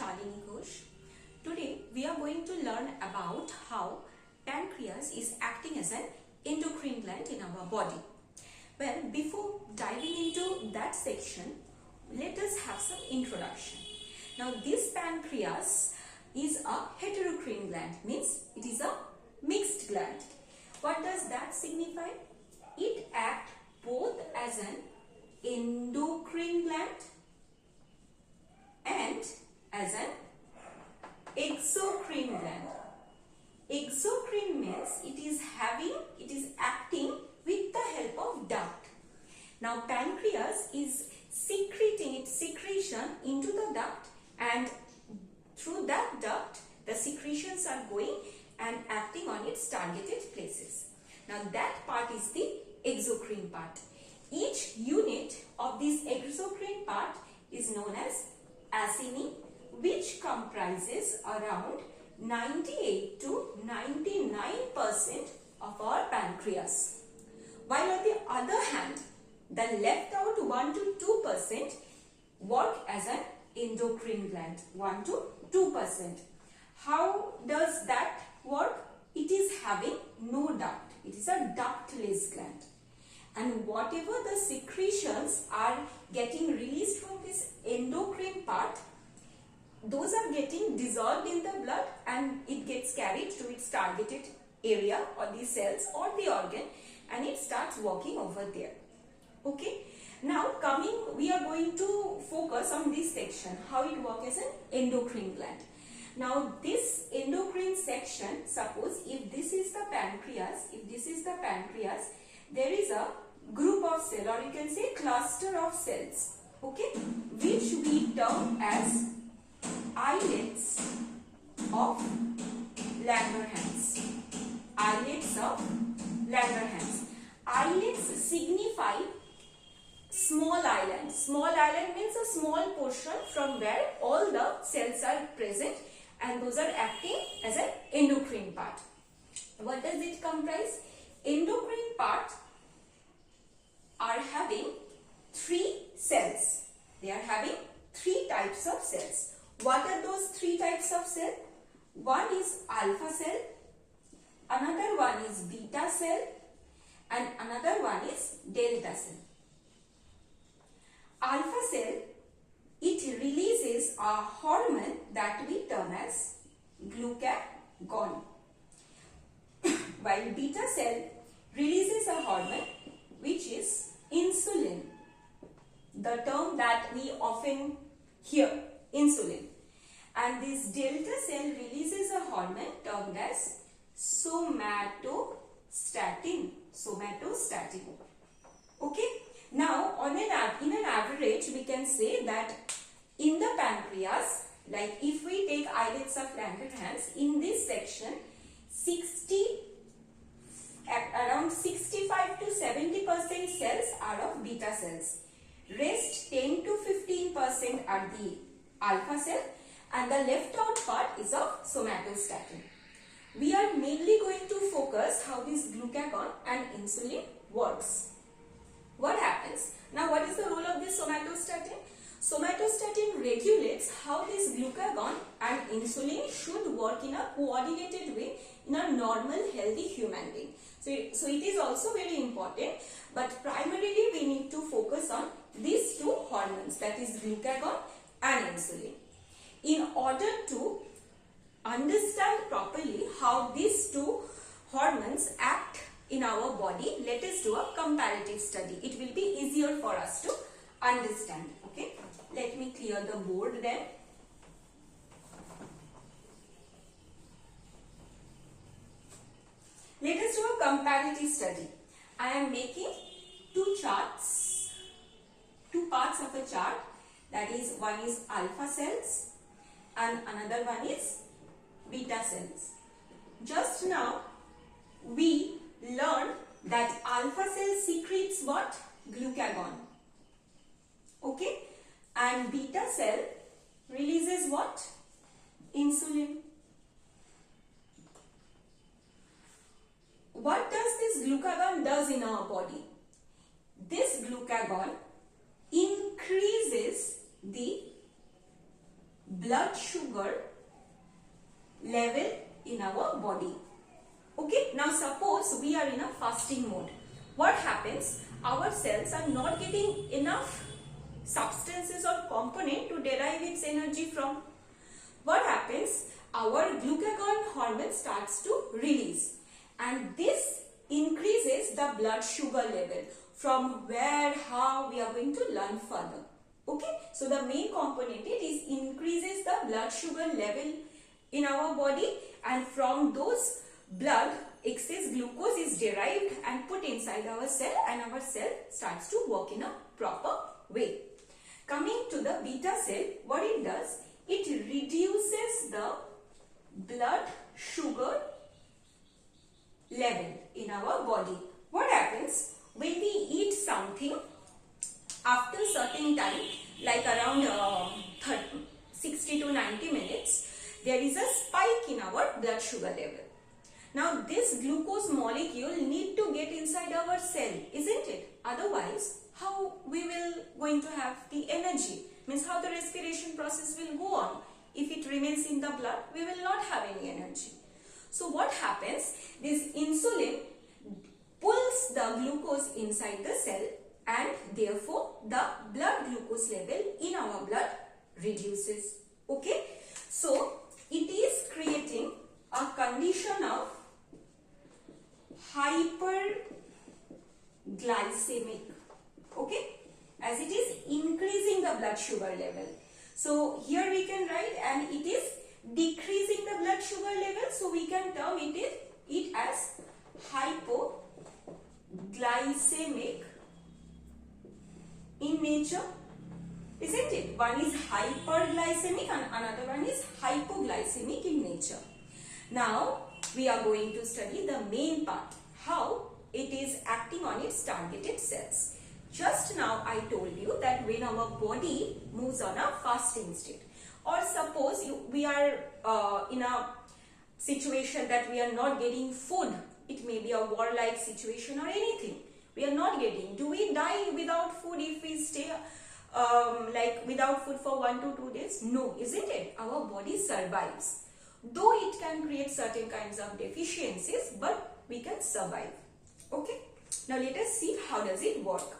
Shalini Ghosh. Today we are going to learn about how pancreas is acting as an endocrine gland in our body. Well, before diving into that section, let us have some introduction. Now, this pancreas is a heterocrine gland, means it is a mixed gland. What does that signify? It acts both as an endocrine gland and as an exocrine gland. Exocrine means it is acting with the help of duct. Now pancreas is secreting its secretion into the duct, and through that duct the secretions are going and acting on its targeted places. Now that part is the exocrine part. Each unit of this exocrine part is known as acini, which comprises around 98 to 99% of our pancreas. While on the other hand, the left out 1 to 2% work as an endocrine gland, 1 to 2%. How does that work? It is having no duct. It is a ductless gland. And whatever the secretions are getting released from this endocrine part, those are getting dissolved in the blood and it gets carried to its targeted area or the cells or the organ, and it starts working over there. Okay. Now we are going to focus on this section, how it works as an endocrine gland. Now this endocrine section, suppose if this is the pancreas, there is a group of cells, or you can say cluster of cells, okay, which we term as islets of Langerhans. Islets of Langerhans. Islets signify small island. Small island means a small portion from where all the cells are present, and those are acting as an endocrine part. What does it comprise? Endocrine part are having 3 cells. They are having 3 types of cells. What are those 3 types of cells? One is alpha cell, another one is beta cell, and another one is delta cell. Alpha cell, it releases a hormone that we term as glucagon, while beta cell releases a hormone which is insulin, the term that we often hear, insulin. And this delta cell releases a hormone termed as somatostatin. Okay. Now, in an average, we can say that in the pancreas, like if we take islets of Langerhans, in this section, around 65 to 70% cells are of beta cells. Rest 10 to 15% are the alpha cell, and the left out part is of somatostatin. We are mainly going to focus how this glucagon and insulin works. What happens? Now, what is the role of this somatostatin? Somatostatin regulates how this glucagon and insulin should work in a coordinated way in a normal healthy human being. So it is also very important, but primarily we need to focus on these 2 hormones, that is glucagon and insulin. In order to understand properly how these 2 hormones act in our body, let us do a comparative study. It will be easier for us to understand. Okay, let me clear the board then. Let us do a comparative study. I am making 2 charts, 2 parts of a chart. That is, one is alpha cells and another one is beta cells. Just now we learned that alpha cell secretes what? Glucagon. Okay, and beta cell releases what? Insulin. What does this glucagon does in our body? This glucagon increases the blood sugar level in our body. Okay, now suppose we are in a fasting mode. What happens? Our cells are not getting enough substances or component to derive its energy from. What happens? Our glucagon hormone starts to release, and this increases the blood sugar level. From where, how, we are going to learn further. Okay, so the main component is increases the blood sugar level in our body, and from those blood excess glucose is derived and put inside our cell, and our cell starts to work in a proper way. Coming to the beta cell, what it does, it reduces the blood sugar level in our body. What happens when we eat something after certain time, like around 60 to 90 minutes, there is a spike in our blood sugar level. Now this glucose molecule need to get inside our cell, isn't it? Otherwise, how we will going to have the energy? Means how the respiration process will go on. If it remains in the blood, we will not have any energy. So what happens? This insulin pulls the glucose inside the cell, and therefore the blood glucose level in our blood reduces. Okay? So it is creating a condition of hyperglycemic. Okay? As it is increasing the blood sugar level. So here we can write, and it is decreasing the blood sugar level. So we can term it as hypoglycemic in nature. Isn't it? One is hyperglycemic and another one is hypoglycemic in nature. Now we are going to study the main part, how it is acting on its targeted cells. Just now I told you that when our body moves on a fasting state, or suppose we are in a situation that we are not getting food, it may be a war-like situation or anything, we are not getting. Do we die without food if we stay like without food for 1 to 2 days? No, isn't it? Our body survives. Though it can create certain kinds of deficiencies, but we can survive. Okay. Now let us see how does it work.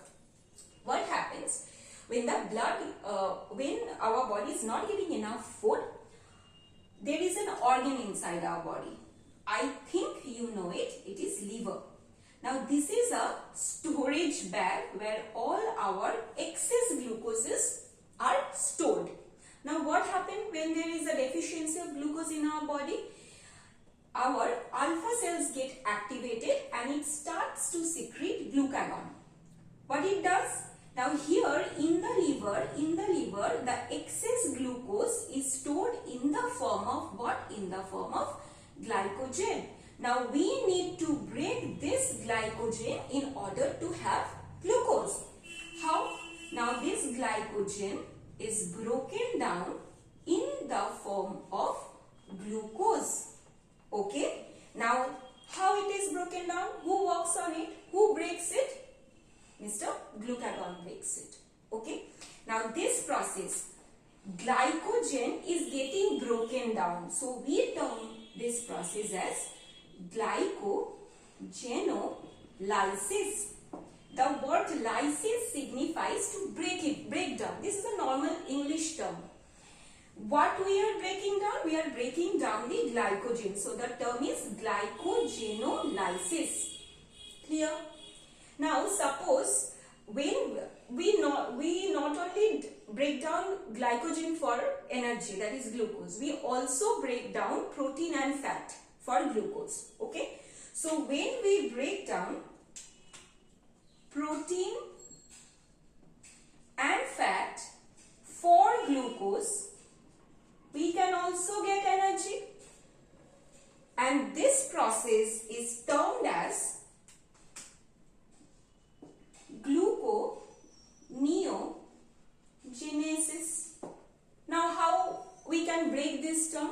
What happens when the blood, when our body is not getting enough food? There is an organ inside our body. I think you know it. It is liver. Now this is a storage bag where all our excess glucoses are stored. Now what happens when there is a deficiency of glucose in our body? Our alpha cells get activated and it starts to secrete glucagon. What it does? Now here in the liver, the excess glucose is stored in the form of what? In the form of glycogen. Now we need to break this glycogen in order to have glucose. How? Now this glycogen is broken down in the form of glucose. Okay. Now how it is broken down? Who works on it? Who breaks it? Mr. Glucagon breaks it. Okay. Now this process, glycogen is getting broken down. So we term this process as glycogenolysis. The word lysis signifies to break down. This is a normal English term. What we are breaking down? We are breaking down the glycogen. So the term is glycogenolysis. Clear? Now suppose when we not only break down glycogen for energy, that is glucose, we also break down protein and fat for glucose. Okay. So when we break down protein and fat for glucose, we can also get energy, and this process is termed as gluconeogenesis. Now how we can break this term?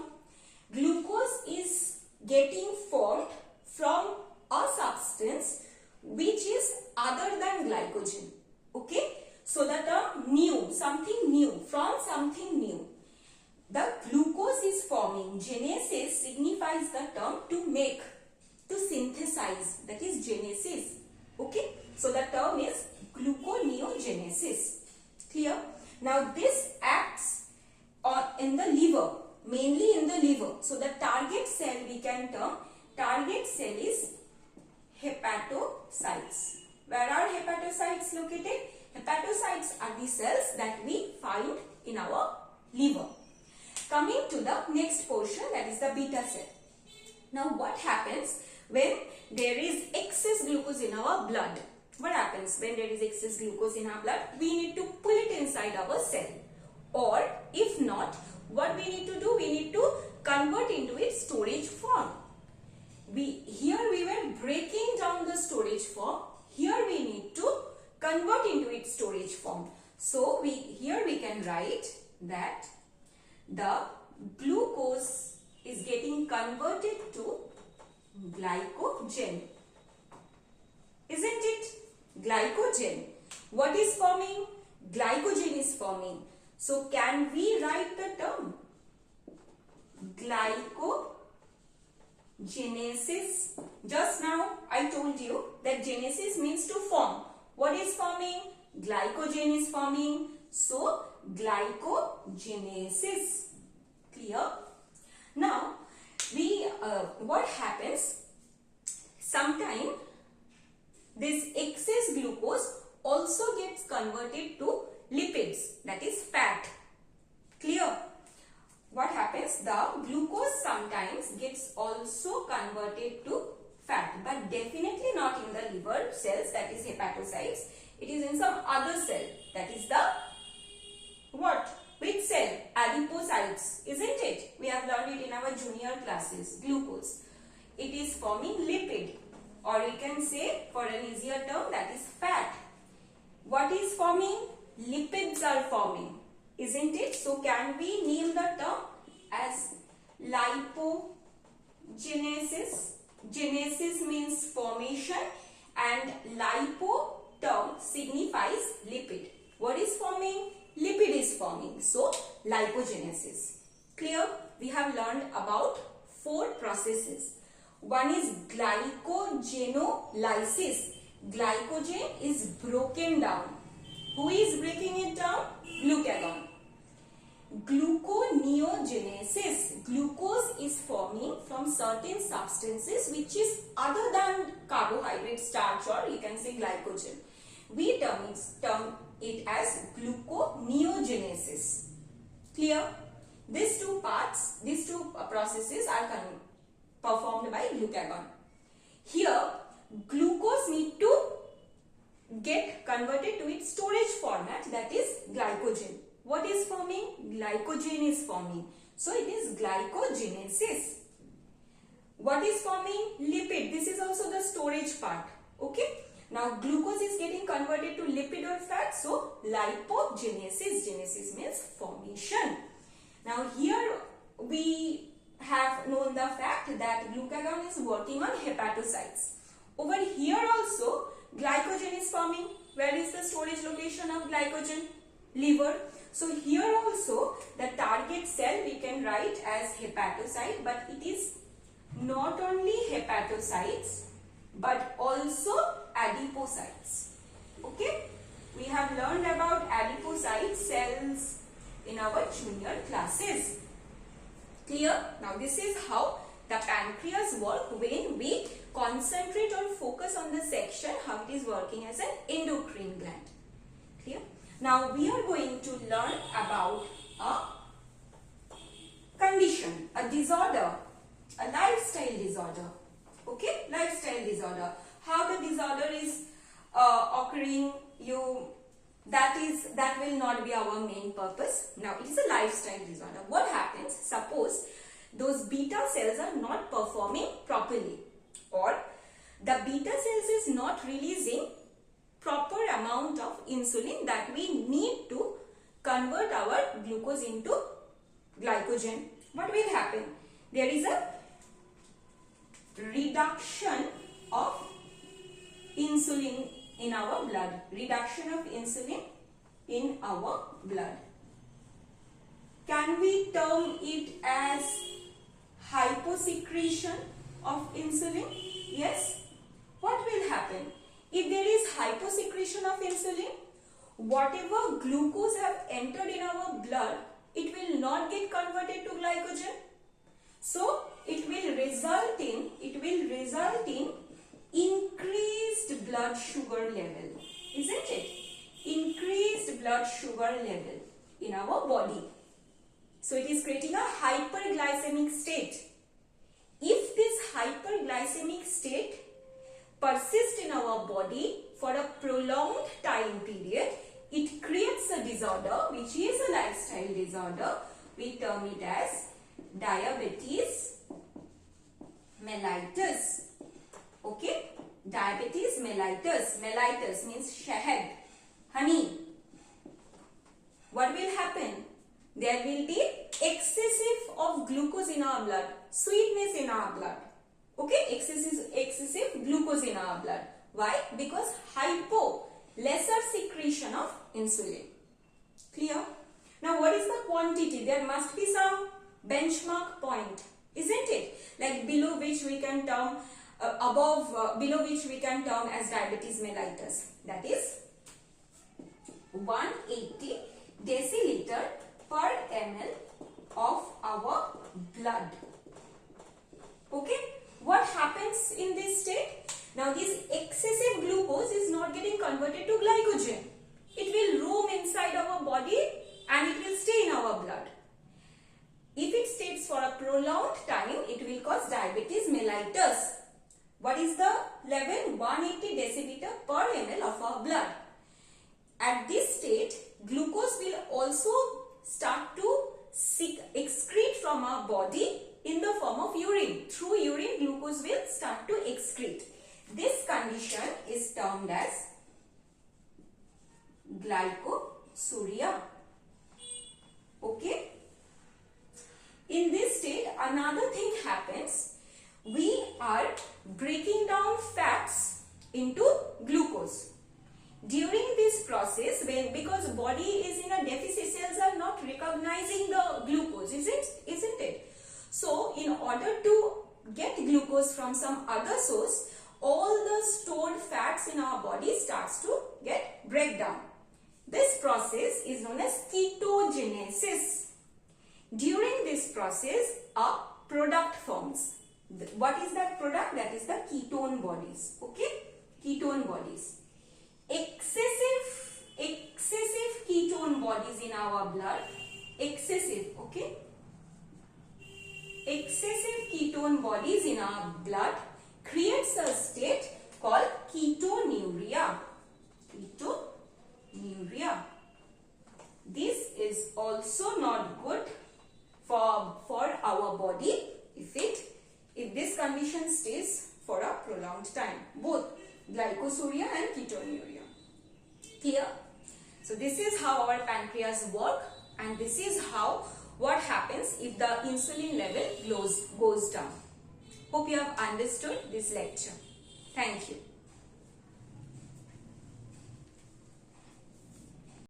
Glucose is getting formed from a substance which is other than glycogen. Okay. So the term new, something new, from something new. the glucose is forming. Genesis signifies the term to make, to synthesize, that is genesis. Okay, so the term is gluconeogenesis. Clear? Now this acts in the liver, mainly in the liver. So the target cell we can term, target cell is hepatocytes. Where are hepatocytes located? Hepatocytes are the cells that we find in our liver. Coming to the next portion, that is the beta cell. Now what happens when there is excess glucose in our blood? What happens when there is excess glucose in our blood? We need to pull it inside our cell. Or if not, what we need to do? We need to convert into its storage form. Here we were breaking down the storage form. Here we need to convert into its storage form. So here we can write that the glucose is getting converted to glycogen. Isn't it? Glycogen. What is forming? Glycogen is forming. So can we write the term glycogenesis? Just now I told you that genesis means to form. What is forming? Glycogen is forming. So glycogenesis. Clear? Now what happens? Sometime this excess glucose also gets converted to lipids, that is fat. Clear? What happens? The glucose sometimes gets also converted to fat, but definitely not in the liver cells, that is hepatocytes. It is in some other cell, that is the what? Which cell? Adipocytes, isn't it? We have learned it in our junior classes. Glucose. It is forming lipid, or we can say for an easier term, that is fat. What is forming? Lipids are forming, isn't it? So can we name the term as lipogenesis? Genesis means formation and lipo term signifies lipid. What is forming? Lipid is forming. So lipogenesis. Clear? We have learned about 4 processes. One is glycogenolysis. Glycogen is broken down. Who is breaking it down? Glucagon. Gluconeogenesis. Glucose is forming from certain substances which is other than carbohydrate, starch, or you can say glycogen. We term it as gluconeogenesis. Clear? These two processes are performed by glucagon. Here, glucose need to get converted to its storage format, that is glycogen. What is forming? Glycogen is forming. So it is glycogenesis. What is forming? Lipid. This is also the storage part. Okay. Now glucose is getting converted to lipid or fat. So lipogenesis. Genesis means formation. Now here we have known the fact that glucagon is working on hepatocytes. Over here also glycogen is forming. Where is the storage location of glycogen? Liver. So here also the target cell we can write as hepatocyte, but it is not only hepatocytes but also adipocytes. Okay, we have learned about adipocyte cells in our junior classes. Clear? Now this is how the pancreas works when we concentrate or focus on the section how it is working as an endocrine gland. Clear? Now we are going to learn about a condition, a disorder, a lifestyle disorder. Okay, lifestyle disorder. How the disorder is occurring, that will not be our main purpose. Now it is a lifestyle disorder. What happens? Suppose those beta cells are not performing properly, or the beta cells is not releasing proper amount of insulin that we need to convert our glucose into glycogen. What will happen? There is a reduction of insulin in our blood. Reduction of insulin in our blood. Can we term it as hyposecretion of insulin? Yes. What will happen? If there is hyposecretion of insulin, whatever glucose have entered in our blood, it will not get converted to glycogen. So it will result in increased blood sugar level, isn't it? Increased blood sugar level in our body. So it is creating a hyperglycemic state. If this hyperglycemic state persists in our body for a prolonged time period, it creates a disorder which is a lifestyle disorder. We term it as diabetes mellitus. Okay? Diabetes mellitus. Mellitus means shahad, honey. What will happen? There will be excessive of glucose in our blood, sweetness in our blood. Okay? Excessive glucose in our blood. Why? Because lesser secretion of insulin. Clear? Now what is the quantity? There must be some benchmark point, isn't it? Like below which we can term below which we can term as diabetes mellitus. That is 180 deciliter per ml of our blood. Okay? What happens in this state? Now this excessive glucose is not getting converted to glycogen. It will roam inside our body and it will stay in our blood. If it stays for a prolonged time, it will cause diabetes mellitus. What is the level? 180 deciliter per ml of our blood. At this state, glucose will also start to excrete from our body in the form of urine. Through urine, glucose will start to excrete. This condition is termed as glycosuria. Okay? In this state, another thing happens. We are breaking down fats into glucose. During this process, because body is in a deficit, cells are not recognizing the glucose, isn't it? So, in order to get glucose from some other source, all the stored fats in our body starts to get break down. This process is known as ketogenesis. During this process, a product forms. What is that product? That is the ketone bodies. Okay? Ketone bodies. Excessive ketone bodies in our blood. Excessive. Okay? Excessive ketone bodies in our blood creates a state called ketonuria. Ketonuria. This is also not good for our body if this condition stays for a prolonged time. Both glycosuria and ketonuria. Clear? So this is how our pancreas work, and this is what happens if the insulin level goes down. Hope you have understood this lecture. Thank you.